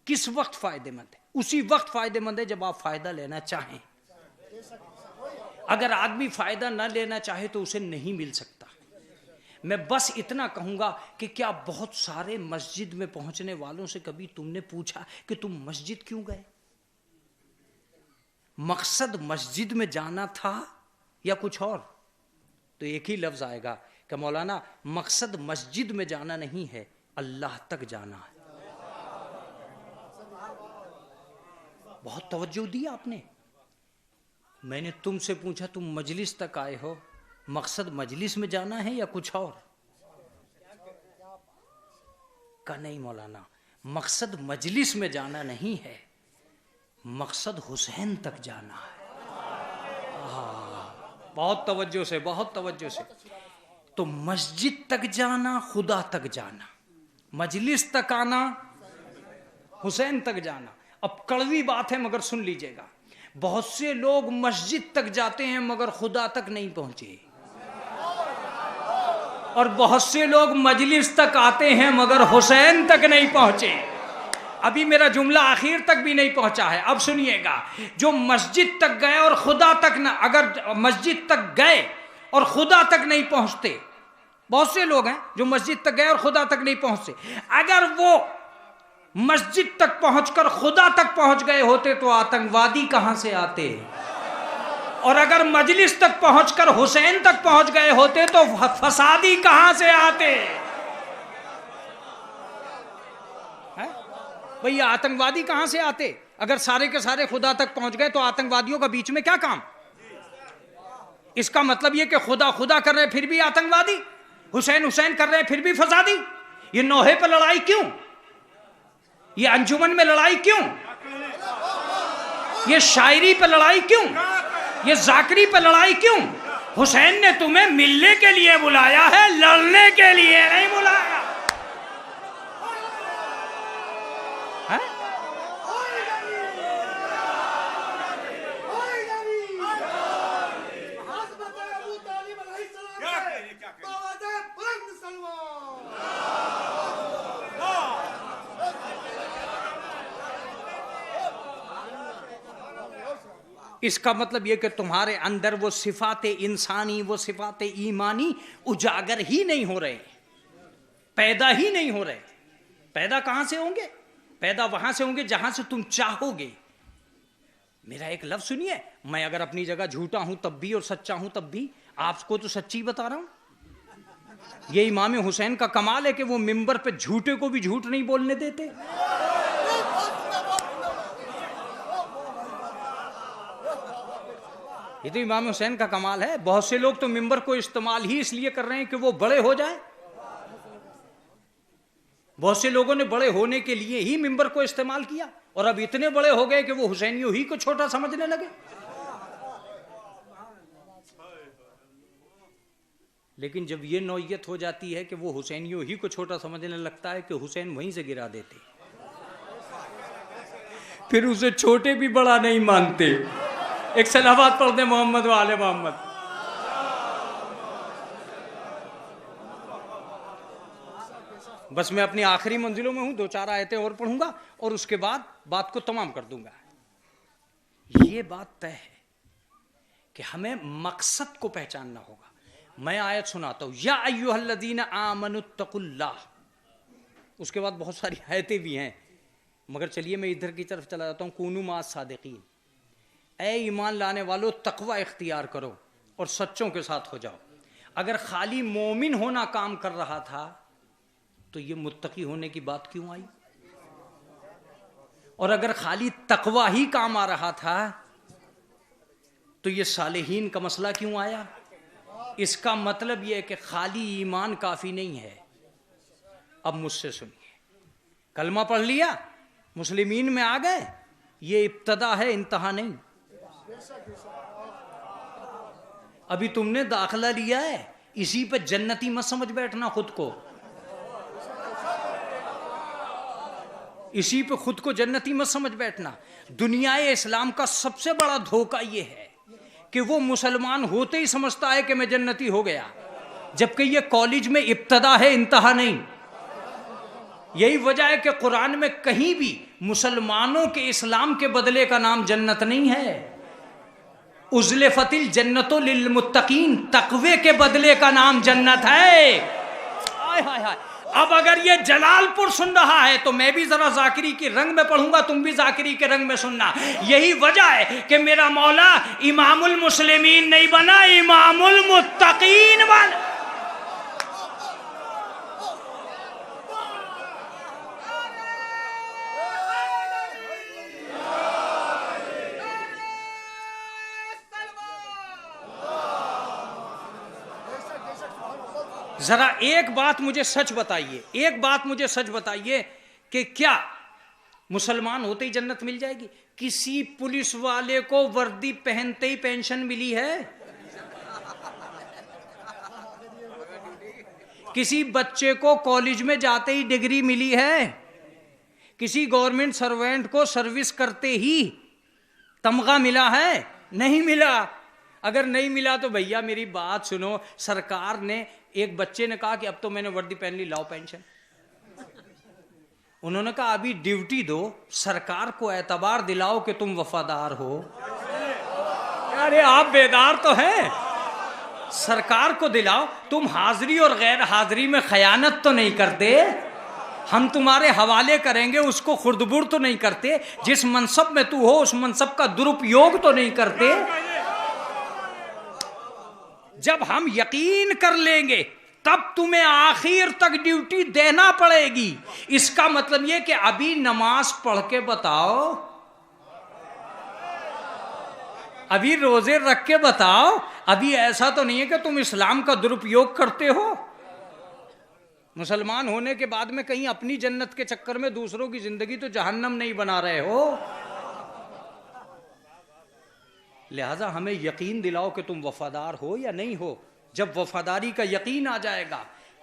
کس وقت فائدہ مند ہے؟ اسی وقت فائدہ مند ہے جب آپ فائدہ لینا چاہیں۔ اگر آدمی فائدہ نہ لینا چاہے تو اسے نہیں مل سکتا۔ میں بس اتنا کہوں گا کہ کیا بہت سارے مسجد میں پہنچنے والوں سے کبھی تم نے پوچھا کہ تم مسجد کیوں گئے؟ مقصد مسجد میں جانا تھا یا کچھ اور؟ تو ایک ہی لفظ آئے گا کہ مولانا مقصد مسجد میں جانا نہیں ہے، اللہ تک جانا ہے۔ بہت توجہ دی آپ نے۔ میں نے تم سے پوچھا تم مجلس تک آئے ہو، مقصد مجلس میں جانا ہے یا کچھ اور؟ کہا نہیں مولانا، مقصد مجلس میں جانا نہیں ہے، مقصد حسین تک جانا ہے۔ بہت توجہ سے، بہت توجہ سے۔ تو مسجد تک جانا، خدا تک جانا، مجلس تک آنا، حسین تک جانا۔ اب کڑوی بات ہے مگر سن لیجئے گا، بہت سے لوگ مسجد تک جاتے ہیں مگر خدا تک نہیں پہنچے، اور بہت سے لوگ مجلس تک آتے ہیں مگر حسین تک نہیں پہنچے۔ ابھی میرا جملہ آخر تک بھی نہیں پہنچا ہے، اب سنیے گا۔ جو مسجد تک گئے اور خدا تک نہ، اگر مسجد تک گئے اور خدا تک نہیں پہنچتے بہت سے لوگ ہیں جو مسجد تک گئے اور خدا تک نہیں پہنچے. اگر وہ مسجد تک پہنچ کر خدا تک پہنچ گئے ہوتے تو آتنکوادی کہاں سے آتے؟ اور اگر مجلس تک پہنچ کر حسین تک پہنچ گئے ہوتے تو فسادی کہاں سے آتے؟ بھئی آتنکوادی کہاں سے آتے؟ اگر سارے کے سارے خدا تک پہنچ گئے تو آتنکوادیوں کا بیچ میں کیا کام؟ اس کا مطلب یہ کہ خدا خدا کر رہے پھر بھی آتنکوادی، حسین حسین کر رہے پھر بھی فسادی. یہ نوحے پہ لڑائی کیوں؟ یہ انجمن میں لڑائی کیوں؟ یہ شاعری پہ لڑائی کیوں؟ یہ ذاکری پہ لڑائی کیوں؟ حسین نے تمہیں ملنے کے لیے بلایا ہے، لڑنے کے لیے نہیں بلایا. اس کا مطلب یہ کہ تمہارے اندر وہ صفات انسانی، وہ صفات ایمانی اجاگر ہی نہیں ہو رہے، پیدا ہی نہیں ہو رہے. پیدا کہاں سے ہوں گے؟ پیدا وہاں سے ہوں گے جہاں سے تم چاہو گے. میرا ایک لفظ سنیے، میں اگر اپنی جگہ جھوٹا ہوں تب بھی اور سچا ہوں تب بھی آپ کو تو سچی بتا رہا ہوں. یہ امام حسین کا کمال ہے کہ وہ منبر پہ جھوٹے کو بھی جھوٹ نہیں بولنے دیتے. یہ تو امام حسین کا کمال ہے. بہت سے لوگ تو منبر کو استعمال ہی اس لیے کر رہے ہیں کہ وہ بڑے ہو جائیں. بہت سے لوگوں نے بڑے ہونے کے لیے ہی منبر کو استعمال کیا اور اب اتنے بڑے ہو گئے کہ وہ حسینیوں ہی کو چھوٹا سمجھنے لگے. لیکن جب یہ نوعیت ہو جاتی ہے کہ وہ حسینیوں ہی کو چھوٹا سمجھنے لگتا ہے کہ حسین وہیں سے گرا دیتے، پھر اسے چھوٹے بھی بڑا نہیں مانتے. ایک صلوات پڑھ دیں محمد و آل محمد. بس میں اپنی آخری منزلوں میں ہوں، 2-4 آیتیں اور پڑھوں گا اور اس کے بعد بات کو تمام کر دوں گا. یہ بات طے ہے کہ ہمیں مقصد کو پہچاننا ہوگا. میں آیت سناتا ہوں، یا ایھا الذین آمنوا اتقوا اللہ. اس کے بعد بہت ساری آیتیں بھی ہیں مگر چلیے میں ادھر کی طرف چلا جاتا ہوں. کونوا مع الصادقین، اے ایمان لانے والو تقوی اختیار کرو اور سچوں کے ساتھ ہو جاؤ. اگر خالی مومن ہونا کام کر رہا تھا تو یہ متقی ہونے کی بات کیوں آئی؟ اور اگر خالی تقوی ہی کام آ رہا تھا تو یہ صالحین کا مسئلہ کیوں آیا؟ اس کا مطلب یہ ہے کہ خالی ایمان کافی نہیں ہے. اب مجھ سے سنیے، کلمہ پڑھ لیا، مسلمین میں آ گئے، یہ ابتدا ہے، انتہا نہیں. ابھی تم نے داخلہ لیا ہے، اسی پہ جنتی مت سمجھ بیٹھنا خود کو. اسی پہ خود کو جنتی مت سمجھ بیٹھنا. دنیا اسلام کا سب سے بڑا دھوکہ یہ ہے کہ وہ مسلمان ہوتے ہی سمجھتا ہے کہ میں جنتی ہو گیا، جبکہ یہ کالج میں ابتدا ہے، انتہا نہیں. یہی وجہ ہے کہ قرآن میں کہیں بھی مسلمانوں کے اسلام کے بدلے کا نام جنت نہیں ہے. ازلفت الجنت للمتقین، تقوی کے بدلے کا نام جنت ہے. ہائے ہائے ہائے. اب اگر یہ جلال پور سن رہا ہے تو میں بھی ذرا ذاکری کے رنگ میں پڑھوں گا، تم بھی ذاکری کے رنگ میں سننا. یہی وجہ ہے کہ میرا مولا امام المسلمین نہیں بنا، امام المتقین بنا. ذرا ایک بات مجھے سچ بتائیے، ایک بات مجھے سچ بتائیے کہ کیا مسلمان ہوتے ہی جنت مل جائے گی؟ کسی پولیس والے کو وردی پہنتے ہی پینشن ملی ہے؟ کسی بچے کو کالج میں جاتے ہی ڈگری ملی ہے؟ کسی گورنمنٹ سروینٹ کو سروس کرتے ہی تمغہ ملا ہے؟ نہیں ملا. اگر نہیں ملا تو بھیا میری بات سنو، سرکار نے، ایک بچے نے کہا کہ اب تو میں نے وردی پہن لی، لاؤ پینشن. انہوں نے کہا ابھی ڈیوٹی دو، سرکار کو اعتبار دلاؤ کہ تم وفادار ہو. ارے آپ بیدار تو ہیں؟ سرکار کو دلاؤ، تم حاضری اور غیر حاضری میں خیانت تو نہیں کرتے؟ ہم تمہارے حوالے کریں گے، اس کو خردبر تو نہیں کرتے؟ جس منصب میں تو ہو اس منصب کا درپیوگ تو نہیں کرتے؟ جب ہم یقین کر لیں گے تب تمہیں آخر تک ڈیوٹی دینا پڑے گی۔ اس کا مطلب یہ کہ ابھی نماز پڑھ کے بتاؤ، ابھی روزے رکھ کے بتاؤ، ابھی ایسا تو نہیں ہے کہ تم اسلام کا درپیوگ کرتے ہو؟ مسلمان ہونے کے بعد میں کہیں اپنی جنت کے چکر میں دوسروں کی زندگی تو جہنم نہیں بنا رہے ہو؟ لہذا ہمیں یقین دلاؤ کہ تم وفادار ہو یا نہیں ہو۔ جب وفاداری کا یقین آ جائے گا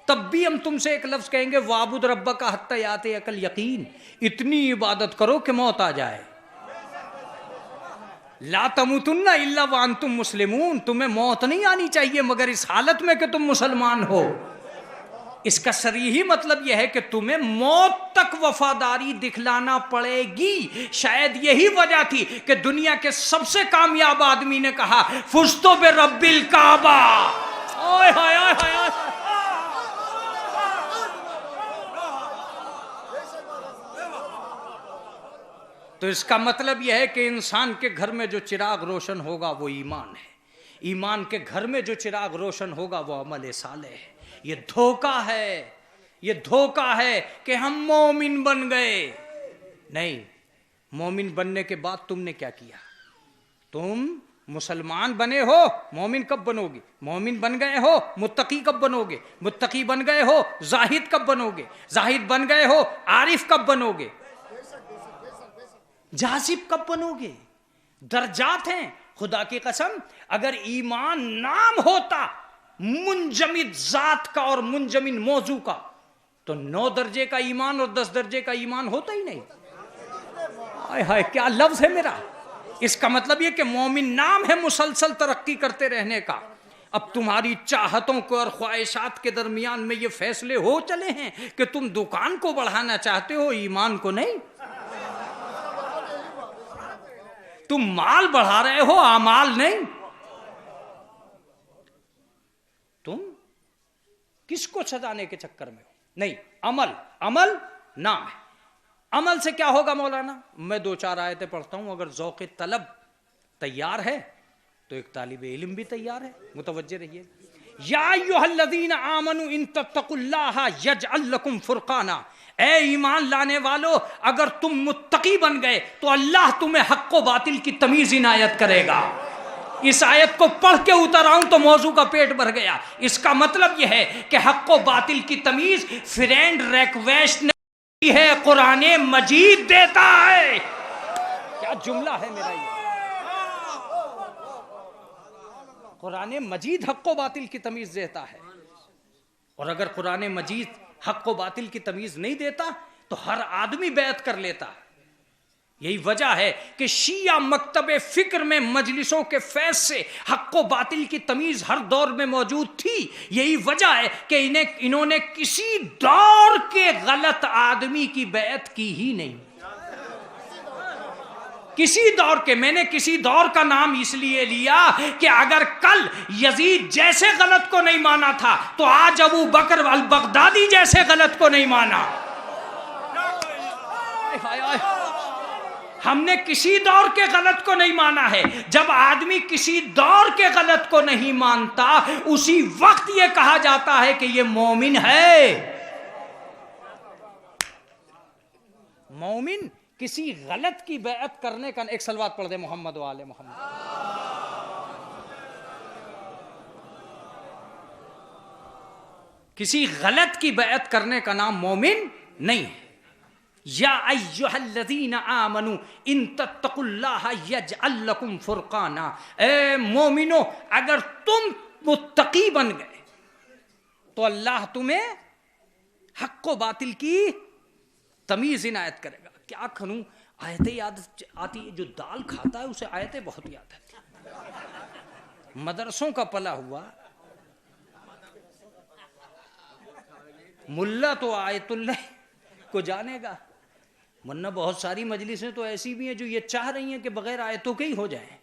تب بھی ہم تم سے ایک لفظ کہیں گے، وَاعْبُدْ رَبَّكَ حَتَّىٰ يَأْتِيَكَ الْيَقِينُ، اتنی عبادت کرو کہ موت آ جائے۔ لا تموتن الا وانتم مسلمون، تمہیں موت نہیں آنی چاہیے مگر اس حالت میں کہ تم مسلمان ہو۔ اس کا صریحی مطلب یہ ہے کہ تمہیں موت تک وفاداری دکھلانا پڑے گی۔ شاید یہی وجہ تھی کہ دنیا کے سب سے کامیاب آدمی نے کہا، فزت برب الکعبہ۔ اوئے ہائے ہائے ہائے، تو اس کا مطلب یہ ہے کہ انسان کے گھر میں جو چراغ روشن ہوگا وہ ایمان ہے، ایمان کے گھر میں جو چراغ روشن ہوگا وہ عمل صالح ہے۔ یہ دھوکہ ہے، یہ دھوکہ ہے کہ ہم مومن بن گئے۔ نہیں، مومن بننے کے بعد تم نے کیا کیا؟ تم مسلمان بنے ہو، مومن کب بنو گے؟ مومن بن گئے ہو، متقی کب بنو گے؟ متقی بن گئے ہو، زاہد کب بنو گے؟ زاہد بن گئے ہو، عارف کب بنو گے؟ جاذب کب بنو گے؟ درجات ہیں۔ خدا کی قسم اگر ایمان نام ہوتا منجمد ذات کا اور منجمد موضوع کا تو 9 درجے کا ایمان اور 10 درجے کا ایمان ہوتا ہی نہیں۔ ہائے ہائے کیا لفظ ہے میرا! اس کا مطلب یہ کہ مومن نام ہے مسلسل ترقی کرتے رہنے کا۔ اب تمہاری چاہتوں کو اور خواہشات کے درمیان میں یہ فیصلے ہو چلے ہیں کہ تم دکان کو بڑھانا چاہتے ہو، ایمان کو نہیں۔ تم مال بڑھا رہے ہو، اعمال نہیں۔ تم کس کو سجانے کے چکر میں ہو؟ نہیں، عمل نام ہے۔ عمل سے کیا ہوگا مولانا؟ میں 2-4 آیتیں پڑھتا ہوں، اگر ذوق طلب تیار ہے تو ایک طالب علم بھی تیار ہے۔ متوجہ رہیے۔ یا ایھا الذین آمنوا ان تتقوا اللہ یجعل لکم فرقانا، اے ایمان لانے والو اگر تم متقی بن گئے تو اللہ تمہیں حق و باطل کی تمیز عنایت کرے گا۔ اس آیت کو پڑھ کے اتر آؤں تو موضوع کا پیٹ بھر گیا۔ اس کا مطلب یہ ہے کہ حق و باطل کی تمیز فرینڈ ریکویسٹ نہیں ہے، قرآن مجید دیتا ہے۔ کیا جملہ ہے میرا یہ! قرآن مجید حق و باطل کی تمیز دیتا ہے، اور اگر قرآن مجید حق و باطل کی تمیز نہیں دیتا تو ہر آدمی بیعت کر لیتا۔ یہی وجہ ہے کہ شیعہ مکتب فکر میں مجلسوں کے فیض سے حق و باطل کی تمیز ہر دور میں موجود تھی۔ یہی وجہ ہے کہ انہوں نے کسی دور کے غلط آدمی کی بیعت کی ہی نہیں۔ کسی دور کے، میں نے کسی دور کا نام اس لیے لیا کہ اگر کل یزید جیسے غلط کو نہیں مانا تھا تو آج ابو بکر البغدادی جیسے غلط کو نہیں مانا۔ ہم نے کسی دور کے غلط کو نہیں مانا ہے۔ جب آدمی کسی دور کے غلط کو نہیں مانتا اسی وقت یہ کہا جاتا ہے کہ یہ مومن ہے۔ مومن کسی غلط کی بیعت کرنے کا، ایک صلوات پڑھ دے محمد و آل محمد۔ کسی غلط کی بیعت کرنے کا نام مومن نہیں ہے۔ یا ایھا الذین آمنوا ان تتقوا اللہ یجعل لکم فرقانا، اے مومنو اگر تم متقی بن گئے تو اللہ تمہیں حق و باطل کی تمیز عنایت کرے گا۔ کیا کروں، آیتیں یاد آتی ہے، جو دال کھاتا ہے اسے آیتیں بہت یاد آتی۔ مدرسوں کا پلا ہوا ملا تو آیت اللہ کو جانے گا، ورنہ بہت ساری مجلسیں تو ایسی بھی ہیں جو یہ چاہ رہی ہیں کہ بغیر آیتوں کے ہی ہو جائیں۔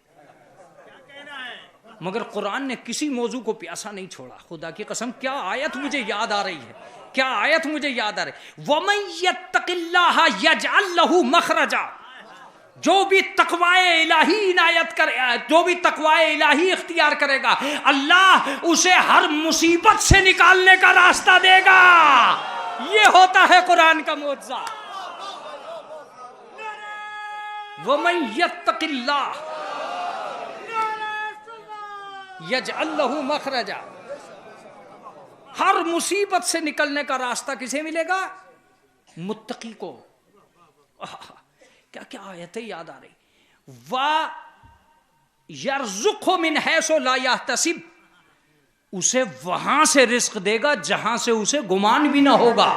مگر قرآن نے کسی موضوع کو پیاسا نہیں چھوڑا. خدا کی قسم کیا آیت مجھے یاد آ رہی ہے, کیا آیت مجھے یاد آ رہی ہے. وَمَن يَتَّقِ اللَّهَ يَجْعَل لَّهُ مَخْرَجًا, جو بھی تقوی الہی عنایت کرے, جو بھی تقوی الہی اختیار کرے گا, اللہ اسے ہر مصیبت سے نکالنے کا راستہ دے گا. یہ ہوتا ہے قرآن کا معجزہ. وَمَن يَتَّقِ اللَّهَ یجعل لہ مخرجا, ہر مصیبت سے نکلنے کا راستہ کسے ملے گا؟ متقی کو. کیا کیا آیتیں یاد آ رہی. وَيَرْزُقْهُ مِنْ حَيْثُ لَا يَحْتَسِبُ, اسے وہاں سے رزق دے گا جہاں سے اسے گمان بھی نہ ہوگا.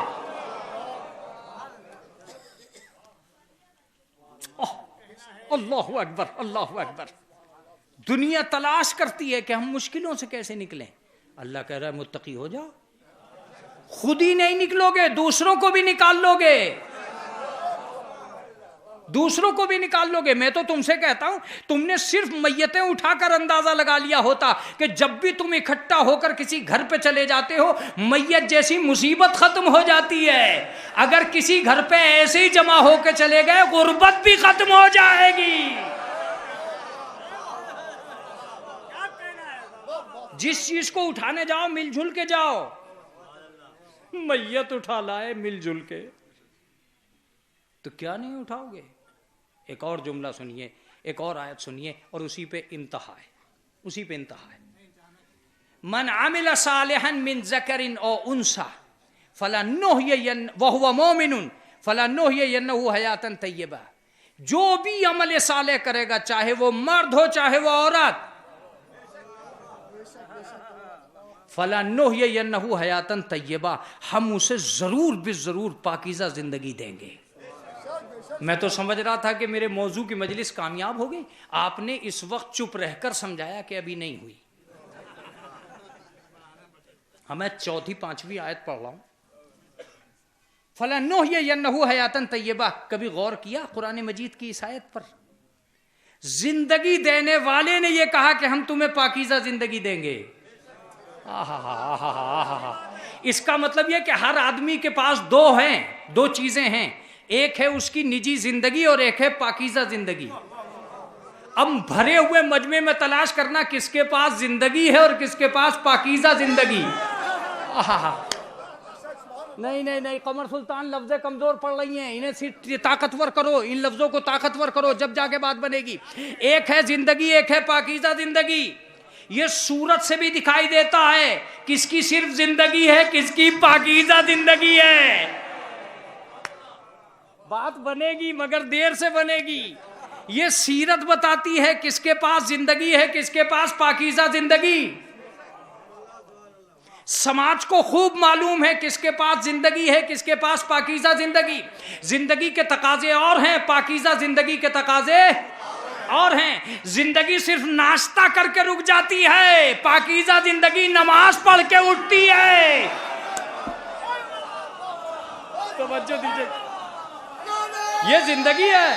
اللہ اکبر, اللہ اکبر. دنیا تلاش کرتی ہے کہ ہم مشکلوں سے کیسے نکلیں. اللہ کہہ رہا ہے متقی ہو جاؤ. خود ہی نہیں نکلو گے, دوسروں کو بھی نکال لو گے, دوسروں کو بھی نکال لو گے. میں تو تم سے کہتا ہوں, تم نے صرف میتیں اٹھا کر اندازہ لگا لیا ہوتا کہ جب بھی تم اکٹھا ہو کر کسی گھر پہ چلے جاتے ہو, میت جیسی مصیبت ختم ہو جاتی ہے. اگر کسی گھر پہ ایسے ہی جمع ہو کے چلے گئے, غربت بھی ختم ہو جائے گی. جس چیز کو اٹھانے جاؤ مل جل کے جاؤ. میت اٹھا لائے مل جل کے تو کیا نہیں اٹھاؤ گے. ایک اور جملہ سنیے, ایک اور آیت سنیے, اور اسی پہ انتہا ہے, اسی پہ انتہا ہے. من عمل صالحا من ذکر او انثى فلنحيينه وهو مؤمن فلنحيينه حیاتا طیبہ. جو بھی عمل صالح کرے گا, چاہے وہ مرد ہو چاہے وہ عورت, فَلَنُحْيِيَنَّهُ حَيَاتًا طَيِّبَةً, ہم اسے ضرور ضرور پاکیزہ زندگی دیں گے. میں تو سمجھ رہا تھا کہ میرے موضوع کی مجلس کامیاب ہو گئی. آپ نے اس وقت چپ رہ کر سمجھایا کہ ابھی نہیں ہوئی. میں چوتھی پانچویں آیت پڑھ رہا ہوں. فَلَنُحْيِيَنَّهُ حَيَاتًا طَيِّبَةً. کبھی غور کیا قرآن مجید کی اس آیت پر؟ زندگی دینے والے نے یہ کہا کہ ہم تمہیں پاکیزہ زندگی دیں گے. اس کا مطلب یہ کہ ہر آدمی کے پاس دو چیزیں ہیں. ایک ہے اس کی نجی زندگی اور ایک ہے پاکیزہ زندگی. اب بھرے ہوئے مجمع میں تلاش کرنا کس کے پاس زندگی ہے اور کس کے پاس پاکیزہ زندگی. نہیں, قمر سلطان لفظ کمزور پڑ رہی ہیں, انہیں طاقتور کرو, ان لفظوں کو طاقتور کرو, جب جا کے بات بنے گی. ایک ہے زندگی, ایک ہے پاکیزہ زندگی. یہ صورت سے بھی دکھائی دیتا ہے کس کی صرف زندگی ہے, کس کی پاکیزہ زندگی ہے. بات بنے گی مگر دیر سے بنے گی. یہ سیرت بتاتی ہے کس کے پاس زندگی ہے, کس کے پاس پاکیزہ زندگی. سماج کو خوب معلوم ہے کس کے پاس زندگی ہے, کس کے پاس پاکیزہ زندگی. زندگی کے تقاضے اور ہیں, پاکیزہ زندگی کے تقاضے اور ہیں. زندگی صرف ناشتہ کر کے رک جاتی ہے, پاکیزہ زندگی نماز پڑھ کے اٹھتی ہے. توجہ دیجیے, یہ زندگی ہے.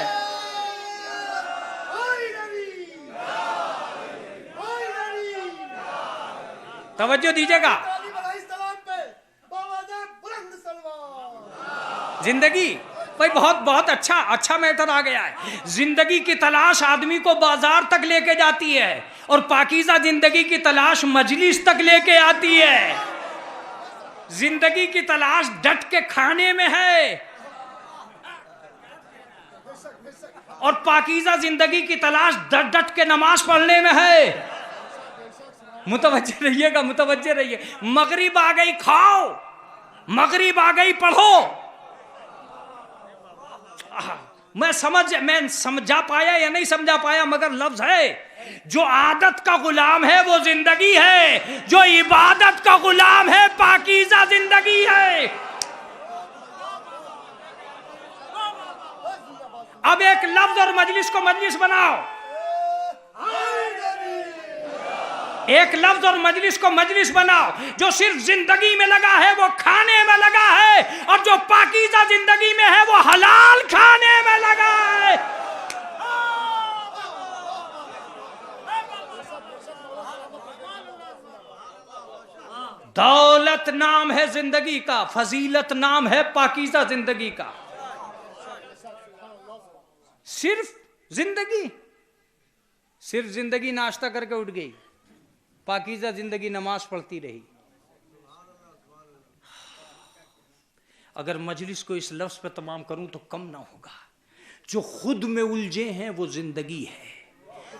توجہ دیجیے گا. زندگی بھائی بہت اچھا میٹر آ گیا ہے. زندگی کی تلاش آدمی کو بازار تک لے کے جاتی ہے اور پاکیزہ زندگی کی تلاش مجلس تک لے کے آتی ہے. زندگی کی تلاش ڈٹ کے کھانے میں ہے اور پاکیزہ زندگی کی تلاش ڈٹ کے نماز پڑھنے میں ہے. متوجہ رہیے گا, متوجہ رہیے. مغرب آ گئی کھاؤ, مغرب آ گئی پڑھو. میں سمجھا پایا یا نہیں سمجھا پایا, مگر لفظ ہے. جو عادت کا غلام ہے وہ زندگی ہے, جو عبادت کا غلام ہے پاکیزہ زندگی ہے. اب ایک لفظ اور مجلس کو مجلس بناؤ, ایک لفظ اور مجلس کو مجلس بناؤ. جو صرف زندگی میں لگا ہے وہ کھانے میں لگا ہے, اور جو پاکیزہ زندگی میں ہے وہ حلال کھانے میں لگا ہے. زندگی کا فضیلت نام ہے پاکیزہ زندگی کا. صرف زندگی ناشتہ کر کے اٹھ گئی، پاکیزہ زندگی نماز پڑھتی رہی. اگر مجلس کو اس لفظ پہ تمام کروں تو کم نہ ہوگا. جو خود میں الجھے ہیں وہ زندگی ہے،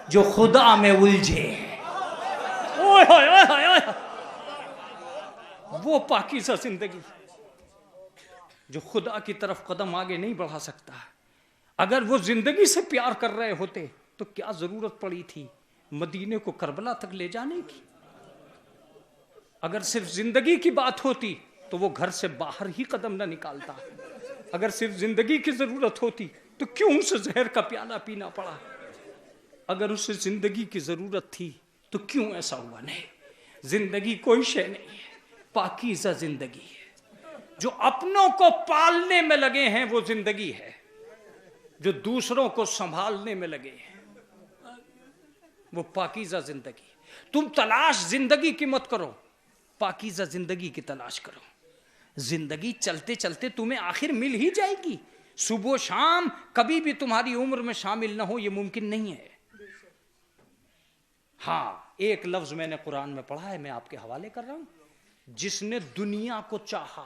جو خدا میں الجھے ہیں وہ پاکیزہ زندگی. جو خدا کی طرف قدم آگے نہیں بڑھا سکتا. اگر وہ زندگی سے پیار کر رہے ہوتے تو کیا ضرورت پڑی تھی مدینے کو کربلا تک لے جانے کی؟ اگر صرف زندگی کی بات ہوتی تو وہ گھر سے باہر ہی قدم نہ نکالتا. اگر صرف زندگی کی ضرورت ہوتی تو کیوں اسے زہر کا پیالہ پینا پڑا؟ اگر اسے زندگی کی ضرورت تھی تو کیوں ایسا ہوا؟ نہیں، زندگی کوئی شے نہیں ہے، پاکیزہ زندگی ہے. جو اپنوں کو پالنے میں لگے ہیں وہ زندگی ہے، جو دوسروں کو سنبھالنے میں لگے ہیں وہ پاکیزہ زندگی. تم تلاش زندگی کی مت کرو، پاکیزہ زندگی کی تلاش کرو. زندگی چلتے چلتے تمہیں آخر مل ہی جائے گی. صبح و شام کبھی بھی تمہاری عمر میں شامل نہ ہو یہ ممکن نہیں ہے. ہاں، ایک لفظ میں نے قرآن میں پڑھا ہے، میں آپ کے حوالے کر رہا ہوں. جس نے دنیا کو چاہا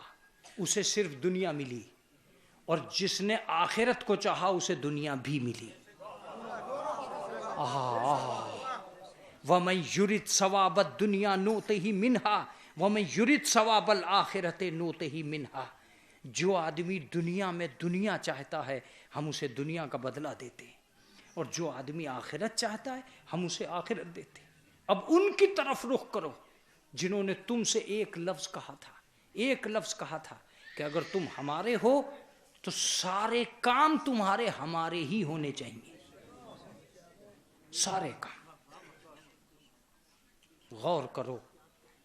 اسے صرف دنیا ملی، اور جس نے آخرت کو چاہا اسے دنیا بھی ملی. وَمَن يُرِدْ ثَوَابَ الدُّنْيَا نُؤْتِهِ مِنْهَا وَمَن يُرِدْ ثَوَابَ الْآخِرَةِ نُؤْتِهِ مِنْهَا. جو آدمی دنیا میں دنیا چاہتا ہے ہم اسے دنیا کا بدلہ دیتے ہیں، اور جو آدمی آخرت چاہتا ہے ہم اسے آخرت دیتے ہیں. اب ان کی طرف رخ کرو جنہوں نے تم سے ایک لفظ کہا تھا کہ اگر تم ہمارے ہو تو سارے کام تمہارے ہمارے ہی ہونے چاہیے. سارے کام. غور کرو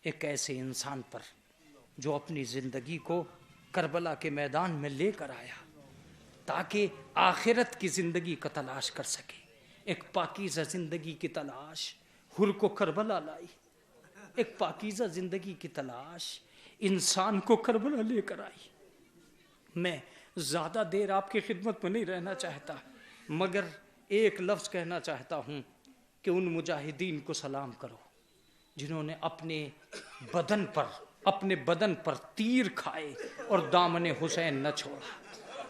ایک ایسے انسان پر جو اپنی زندگی کو کربلا کے میدان میں لے کر آیا تاکہ آخرت کی زندگی کا تلاش کر سکے. ایک پاکیزہ زندگی کی تلاش حر کو کربلا لائی. ایک پاکیزہ زندگی کی تلاش انسان کو کربلا لے کر آئی. میں زیادہ دیر آپ کی خدمت میں نہیں رہنا چاہتا، مگر ایک لفظ کہنا چاہتا ہوں کہ ان مجاہدین کو سلام کرو جنہوں نے اپنے بدن پر تیر کھائے اور دامن حسین نہ چھوڑا،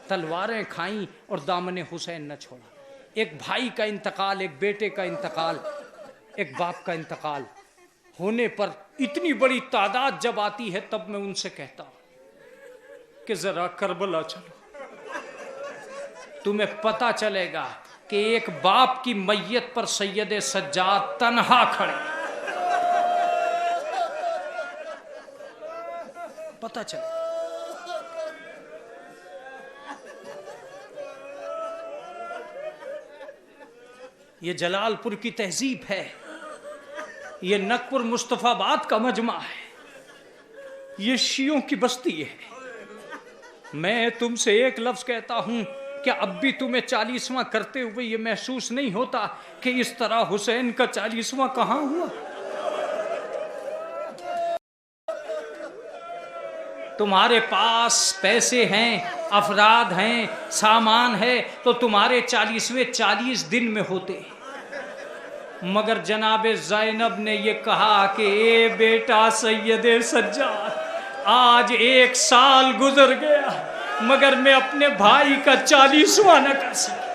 تلواریں کھائیں اور دامن حسین نہ چھوڑا. ایک بھائی کا انتقال، ایک بیٹے کا انتقال، ایک باپ کا انتقال ہونے پر اتنی بڑی تعداد جب آتی ہے تب میں ان سے کہتا ہوں کہ ذرا کربلا چلو. تمہیں پتہ چلے گا کہ ایک باپ کی میت پر سید سجاد تنہا کھڑے. پتہ چلے. یہ جلال پور کی تہذیب ہے، یہ نقپور مصطفیٰ آباد کا مجمع ہے، یہ شیعوں کی بستی ہے. میں تم سے ایک لفظ کہتا ہوں کہ اب بھی تمہیں 40واں کرتے ہوئے یہ محسوس نہیں ہوتا کہ اس طرح حسین کا 40واں کہاں ہوا؟ تمہارے پاس پیسے ہیں، افراد ہیں، سامان ہے تو تمہارے 40ویں 40 دن میں ہوتے. مگر جناب زینب نے یہ کہا کہ اے بیٹا سید سجاد، آج 1 سال گزر گیا مگر میں اپنے بھائی کا 40واں نہ کر سکا.